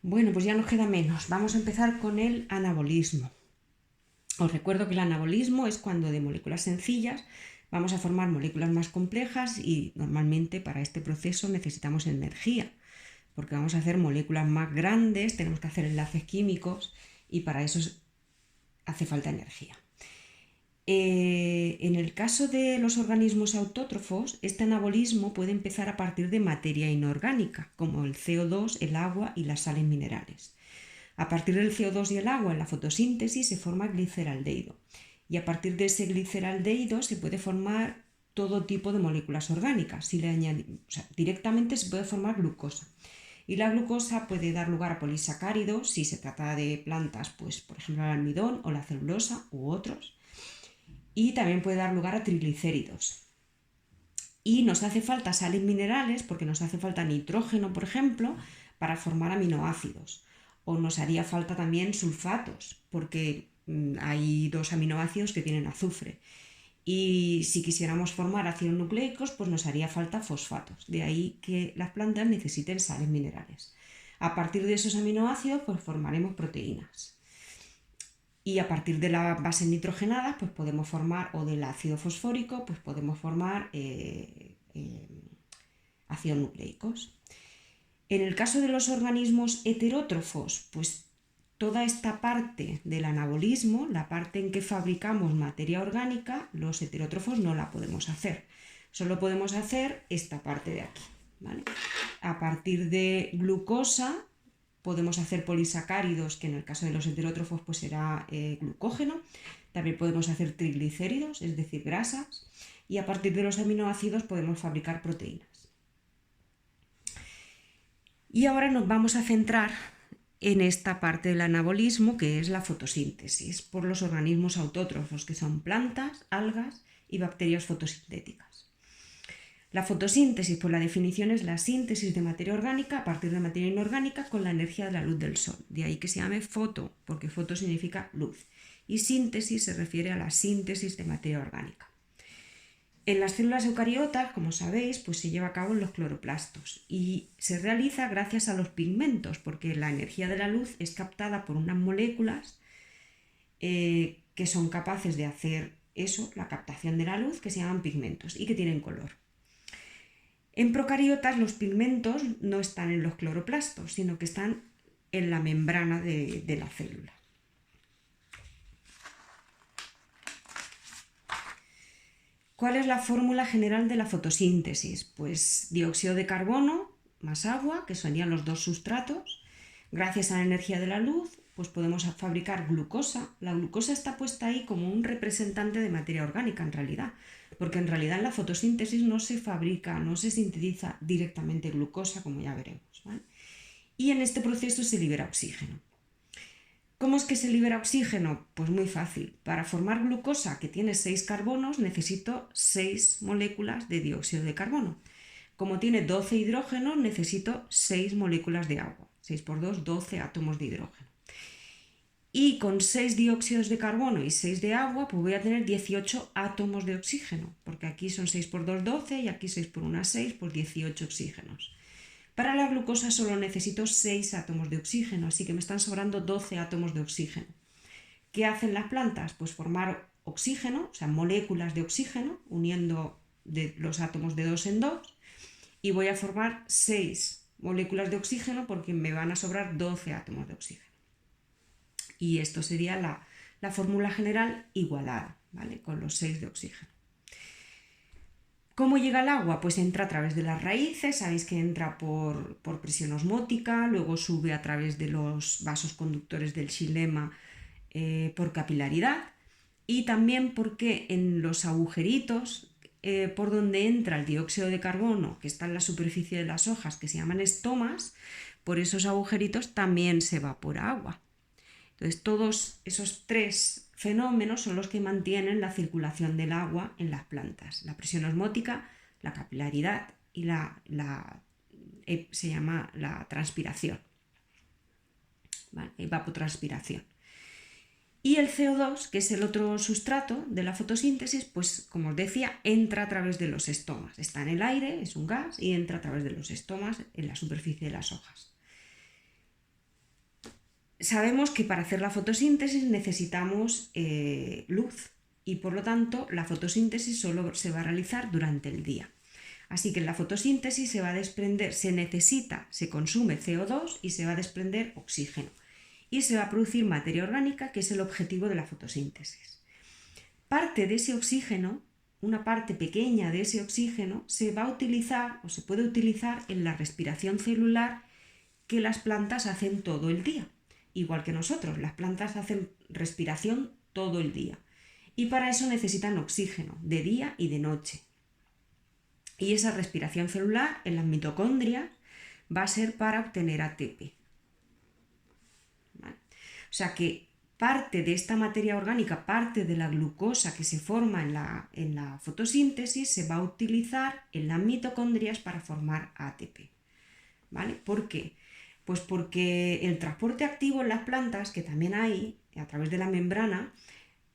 Bueno, pues ya nos queda menos. Vamos a empezar con el anabolismo. Os recuerdo que el anabolismo es cuando de moléculas sencillas vamos a formar moléculas más complejas y normalmente para este proceso necesitamos energía, porque vamos a hacer moléculas más grandes, tenemos que hacer enlaces químicos y para eso hace falta energía. En el caso de los organismos autótrofos, este anabolismo puede empezar a partir de materia inorgánica, como el CO2, el agua y las sales minerales. A partir del CO2 y el agua en la fotosíntesis se forma gliceraldehído y a partir de ese gliceraldehído se puede formar todo tipo de moléculas orgánicas. Directamente se puede formar glucosa y la glucosa puede dar lugar a polisacáridos si se trata de plantas, pues por ejemplo el almidón o la celulosa u otros, y también puede dar lugar a triglicéridos. Y nos hace falta sales minerales porque nos hace falta nitrógeno, por ejemplo, para formar aminoácidos. O nos haría falta también sulfatos, porque hay dos aminoácidos que tienen azufre. Y si quisiéramos formar ácidos nucleicos, pues nos haría falta fosfatos. De ahí que las plantas necesiten sales minerales. A partir de esos aminoácidos, pues formaremos proteínas. Y a partir de las bases nitrogenadas, pues podemos formar, o del ácido fosfórico, pues podemos formar ácidos nucleicos. En el caso de los organismos heterótrofos, pues toda esta parte del anabolismo, la parte en que fabricamos materia orgánica, los heterótrofos no la podemos hacer. Solo podemos hacer esta parte de aquí, ¿vale? A partir de glucosa podemos hacer polisacáridos, que en el caso de los heterótrofos pues será glucógeno. También podemos hacer triglicéridos, es decir, grasas. Y a partir de los aminoácidos podemos fabricar proteínas. Y ahora nos vamos a centrar en esta parte del anabolismo, que es la fotosíntesis por los organismos autótrofos, que son plantas, algas y bacterias fotosintéticas. La fotosíntesis, por la definición, es la síntesis de materia orgánica a partir de materia inorgánica con la energía de la luz del sol. De ahí que se llame foto, porque foto significa luz. Y síntesis se refiere a la síntesis de materia orgánica. En las células eucariotas, como sabéis, pues se lleva a cabo en los cloroplastos y se realiza gracias a los pigmentos, porque la energía de la luz es captada por unas moléculas que son capaces de hacer eso, la captación de la luz, que se llaman pigmentos y que tienen color. En procariotas los pigmentos no están en los cloroplastos, sino que están en la membrana de la célula. ¿Cuál es la fórmula general de la fotosíntesis? Pues dióxido de carbono más agua, que serían los dos sustratos. Gracias a la energía de la luz, pues podemos fabricar glucosa. La glucosa está puesta ahí como un representante de materia orgánica en realidad, porque en realidad en la fotosíntesis no se fabrica, no se sintetiza directamente glucosa, como ya veremos, ¿vale? Y en este proceso se libera oxígeno. ¿Cómo es que se libera oxígeno? Pues muy fácil. Para formar glucosa, que tiene 6 carbonos, necesito 6 moléculas de dióxido de carbono. Como tiene 12 hidrógenos, necesito 6 moléculas de agua. 6 por 2, 12 átomos de hidrógeno. Y con 6 dióxidos de carbono y 6 de agua, pues voy a tener 18 átomos de oxígeno, porque aquí son 6 por 2, 12 y aquí 6 por 1, 6, pues 18 oxígenos. Para la glucosa solo necesito 6 átomos de oxígeno, así que me están sobrando 12 átomos de oxígeno. ¿Qué hacen las plantas? Pues formar oxígeno, o sea, moléculas de oxígeno, uniendo los átomos de 2 en 2, y voy a formar 6 moléculas de oxígeno porque me van a sobrar 12 átomos de oxígeno. Y esto sería la fórmula general igualada, ¿vale? Con los 6 de oxígeno. ¿Cómo llega el agua? Pues entra a través de las raíces, sabéis que entra por presión osmótica, luego sube a través de los vasos conductores del xilema por capilaridad, y también porque en los agujeritos por donde entra el dióxido de carbono, que está en la superficie de las hojas, que se llaman estomas, por esos agujeritos también se evapora agua. Entonces, todos esos 3 fenómenos son los que mantienen la circulación del agua en las plantas: la presión osmótica, la capilaridad y se llama la transpiración, ¿vale? Evapotranspiración. Y el CO2, que es el otro sustrato de la fotosíntesis, pues como os decía, entra a través de los estomas. Está en el aire, es un gas, y entra a través de los estomas en la superficie de las hojas. sabemos que para hacer la fotosíntesis necesitamos luz y por lo tanto la fotosíntesis solo se va a realizar durante el día. Así que en la fotosíntesis se va a desprender, se consume CO2 y se va a desprender oxígeno y se va a producir materia orgánica, que es el objetivo de la fotosíntesis. Parte de ese oxígeno, una parte pequeña de ese oxígeno, se va a utilizar o se puede utilizar en la respiración celular que las plantas hacen todo el día. Igual que nosotros, las plantas hacen respiración todo el día. Y para eso necesitan oxígeno, de día y de noche. Y esa respiración celular en las mitocondrias va a ser para obtener ATP. ¿Vale? O sea que parte de esta materia orgánica, parte de la glucosa que se forma en la fotosíntesis, se va a utilizar en las mitocondrias para formar ATP. ¿Vale? ¿Por qué? Pues porque el transporte activo en las plantas, que también hay a través de la membrana,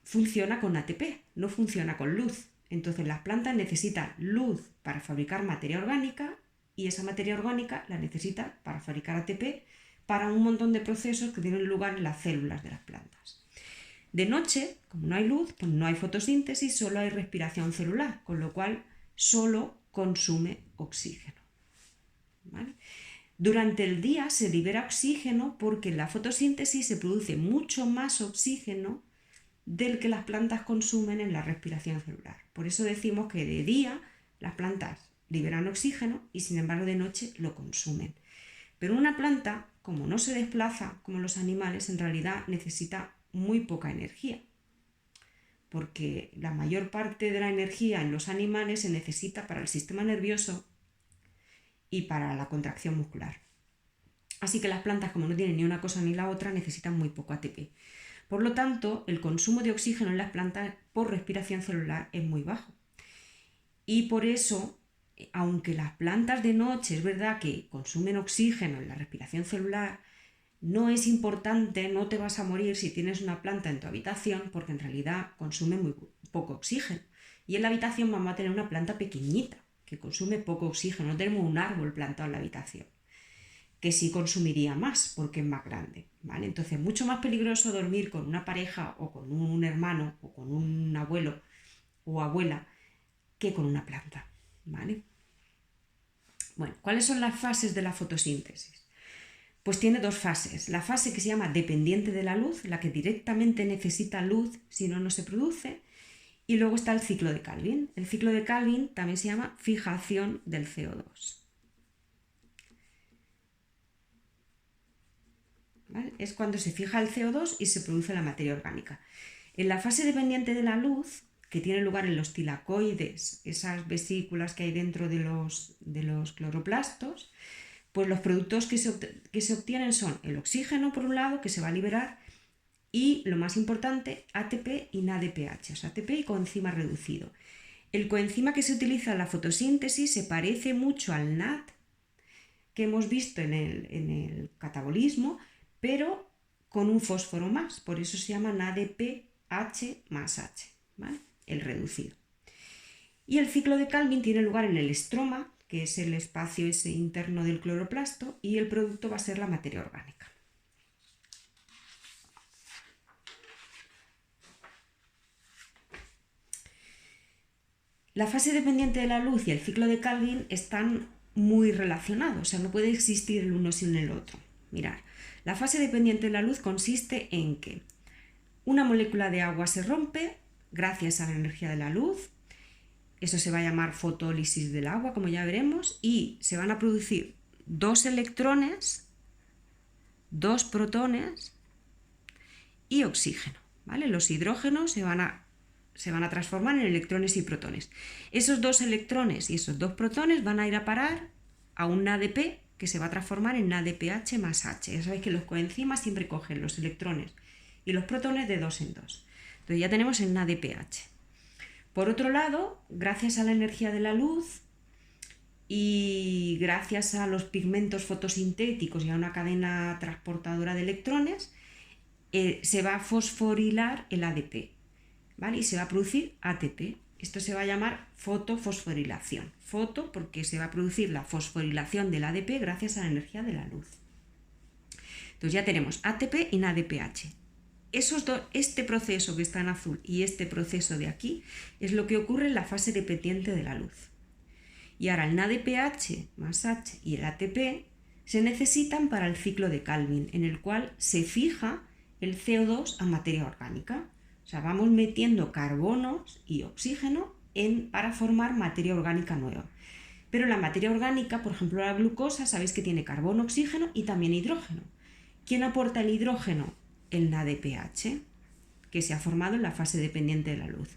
funciona con ATP, no funciona con luz. Entonces las plantas necesitan luz para fabricar materia orgánica y esa materia orgánica la necesita para fabricar ATP para un montón de procesos que tienen lugar en las células de las plantas. De noche, como no hay luz, pues no hay fotosíntesis, solo hay respiración celular, con lo cual solo consume oxígeno. ¿Vale? Durante el día se libera oxígeno porque en la fotosíntesis se produce mucho más oxígeno del que las plantas consumen en la respiración celular. Por eso decimos que de día las plantas liberan oxígeno y sin embargo de noche lo consumen. Pero una planta, como no se desplaza como los animales, en realidad necesita muy poca energía, porque la mayor parte de la energía en los animales se necesita para el sistema nervioso y para la contracción muscular. Así que las plantas, como no tienen ni una cosa ni la otra, necesitan muy poco ATP. Por lo tanto, el consumo de oxígeno en las plantas por respiración celular es muy bajo. Y por eso, aunque las plantas de noche es verdad que consumen oxígeno en la respiración celular, no es importante, no te vas a morir si tienes una planta en tu habitación, porque en realidad consume muy poco oxígeno. Y en la habitación vamos a tener una planta pequeñita, que consume poco oxígeno. No tenemos un árbol plantado en la habitación, que sí consumiría más porque es más grande, ¿vale? Entonces es mucho más peligroso dormir con una pareja o con un hermano o con un abuelo o abuela que con una planta, ¿vale? Bueno, ¿cuáles son las fases de la fotosíntesis? Pues tiene dos fases. La fase que se llama dependiente de la luz, la que directamente necesita luz, si no, no se produce. Y luego está el ciclo de Calvin. El ciclo de Calvin también se llama fijación del CO2. ¿Vale? Es cuando se fija el CO2 y se produce la materia orgánica. En la fase dependiente de la luz, que tiene lugar en los tilacoides, esas vesículas que hay dentro de los cloroplastos, pues los productos que se obtienen son el oxígeno, por un lado, que se va a liberar, y lo más importante, ATP y NADPH, o sea, ATP y coenzima reducido. El coenzima que se utiliza en la fotosíntesis se parece mucho al NAD que hemos visto en el catabolismo, pero con un fósforo más, por eso se llama NADPH más H, ¿vale? El reducido. Y el ciclo de Calvin tiene lugar en el estroma, que es el espacio ese interno del cloroplasto, y el producto va a ser la materia orgánica. La fase dependiente de la luz y el ciclo de Calvin están muy relacionados, o sea, no puede existir el uno sin el otro. Mirad, la fase dependiente de la luz consiste en que una molécula de agua se rompe gracias a la energía de la luz. Eso se va a llamar fotólisis del agua, como ya veremos, y se van a producir 2 electrones, 2 protones y oxígeno, ¿vale? Los hidrógenos se van a transformar en electrones y protones. Esos 2 electrones y esos 2 protones van a ir a parar a un NADP que se va a transformar en NADPH más H. Ya sabéis que los coenzimas siempre cogen los electrones y los protones de 2 en 2. Entonces ya tenemos el NADPH. Por otro lado, gracias a la energía de la luz y gracias a los pigmentos fotosintéticos y a una cadena transportadora de electrones, se va a fosforilar el ADP, ¿vale? Y se va a producir ATP. Esto se va a llamar fotofosforilación. Foto porque se va a producir la fosforilación del ADP gracias a la energía de la luz. Entonces ya tenemos ATP y NADPH. Este proceso que está en azul y este proceso de aquí es lo que ocurre en la fase dependiente de la luz. Y ahora el NADPH más H y el ATP se necesitan para el ciclo de Calvin, en el cual se fija el CO2 a materia orgánica. O sea, vamos metiendo carbonos y oxígeno para formar materia orgánica nueva. Pero la materia orgánica, por ejemplo la glucosa, sabéis que tiene carbono, oxígeno y también hidrógeno. ¿Quién aporta el hidrógeno? El NADPH, que se ha formado en la fase dependiente de la luz.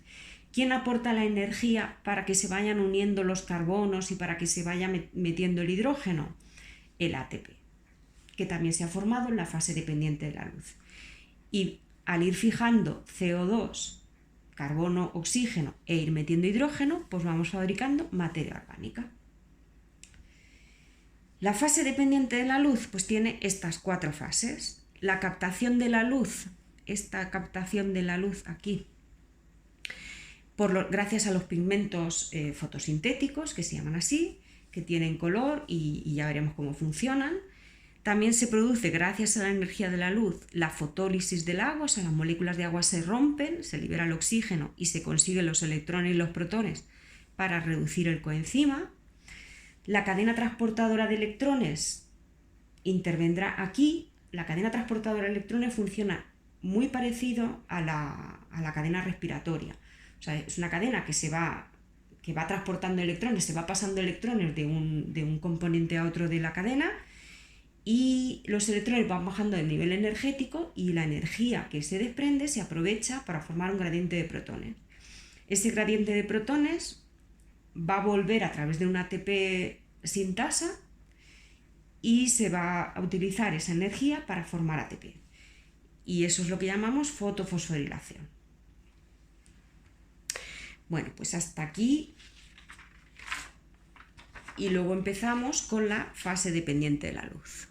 ¿Quién aporta la energía para que se vayan uniendo los carbonos y para que se vaya metiendo el hidrógeno? El ATP, que también se ha formado en la fase dependiente de la luz. Y al ir fijando CO2, carbono, oxígeno e ir metiendo hidrógeno, pues vamos fabricando materia orgánica. La fase dependiente de la luz pues tiene estas 4 fases. La captación de la luz, esta captación de la luz aquí, gracias a los pigmentos fotosintéticos, que se llaman así, que tienen color y ya veremos cómo funcionan. También se produce, gracias a la energía de la luz, la fotólisis del agua, o sea, las moléculas de agua se rompen, se libera el oxígeno y se consiguen los electrones y los protones para reducir el coenzima. La cadena transportadora de electrones intervendrá aquí. La cadena transportadora de electrones funciona muy parecido a la cadena respiratoria. O sea, es una cadena que va transportando electrones, se va pasando electrones de un componente a otro de la cadena y los electrones van bajando de nivel energético y la energía que se desprende se aprovecha para formar un gradiente de protones. Ese gradiente de protones va a volver a través de un ATP sintasa y se va a utilizar esa energía para formar ATP. Y eso es lo que llamamos fotofosforilación. Bueno, pues hasta aquí. Y luego empezamos con la fase dependiente de la luz.